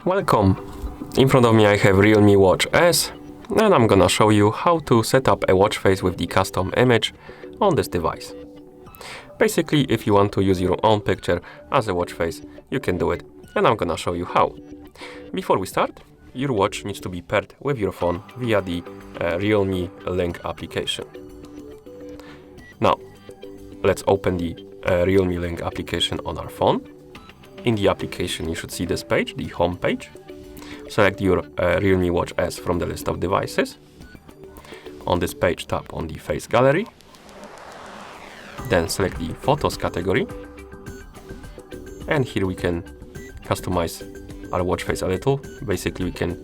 Welcome! In front of me I have REALME Watch S, and I'm gonna show you how to set up a watch face with the custom image on this device. Basically, if you want to use your own picture as a watch face, you can do it, and I'm gonna show you how. Before we start, your watch needs to be paired with your phone via the REALME Link application. Now, let's open the REALME Link application on our phone. In the application, you should see this page, the home page. Select your REALME Watch S from the list of devices. On this page, tap on the Face Gallery. Then select the Photos category. And here we can customize our watch face a little. Basically, we can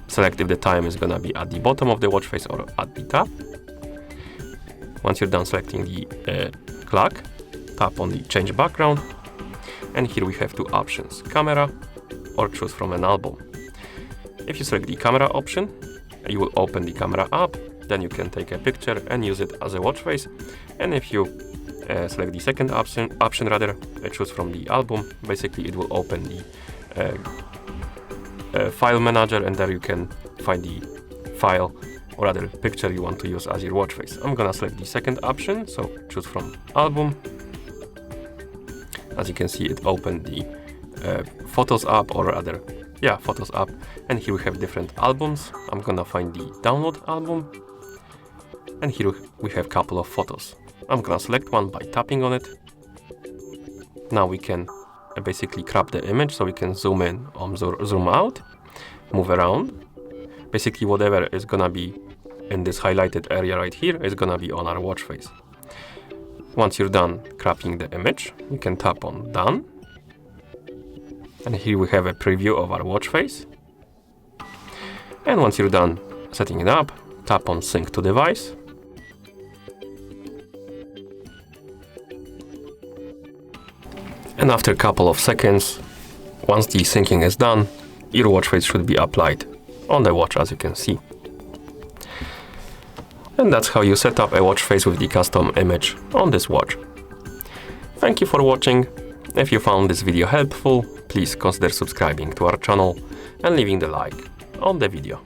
select if the time is gonna be at the bottom of the watch face or at the top. Once you're done selecting the clock, tap on the Change Background. And here we have two options, camera or choose from an album. If you select the camera option, you will open the camera app, then you can take a picture and use it as a watch face. And if you select the second option, choose from the album, basically it will open the file manager, and there you can find the file or other picture you want to use as your watch face. I'm gonna select the second option, so choose from album. As you can see, it opened the Photos app or other, Photos app. And here we have different albums. I'm gonna find the download album. And here we have a couple of photos. I'm gonna select one by tapping on it. Now we can basically crop the image, so we can zoom in or zoom out, move around. Basically, whatever is gonna be in this highlighted area right here is gonna be on our watch face. Once you're done cropping the image, you can tap on Done. And here we have a preview of our watch face. And once you're done setting it up, tap on Sync to Device. And after a couple of seconds, once the syncing is done, your watch face should be applied on the watch, as you can see. And that's how you set up a watch face with the custom image on this watch. Thank you for watching. If you found this video helpful, please consider subscribing to our channel and leaving the like on the video.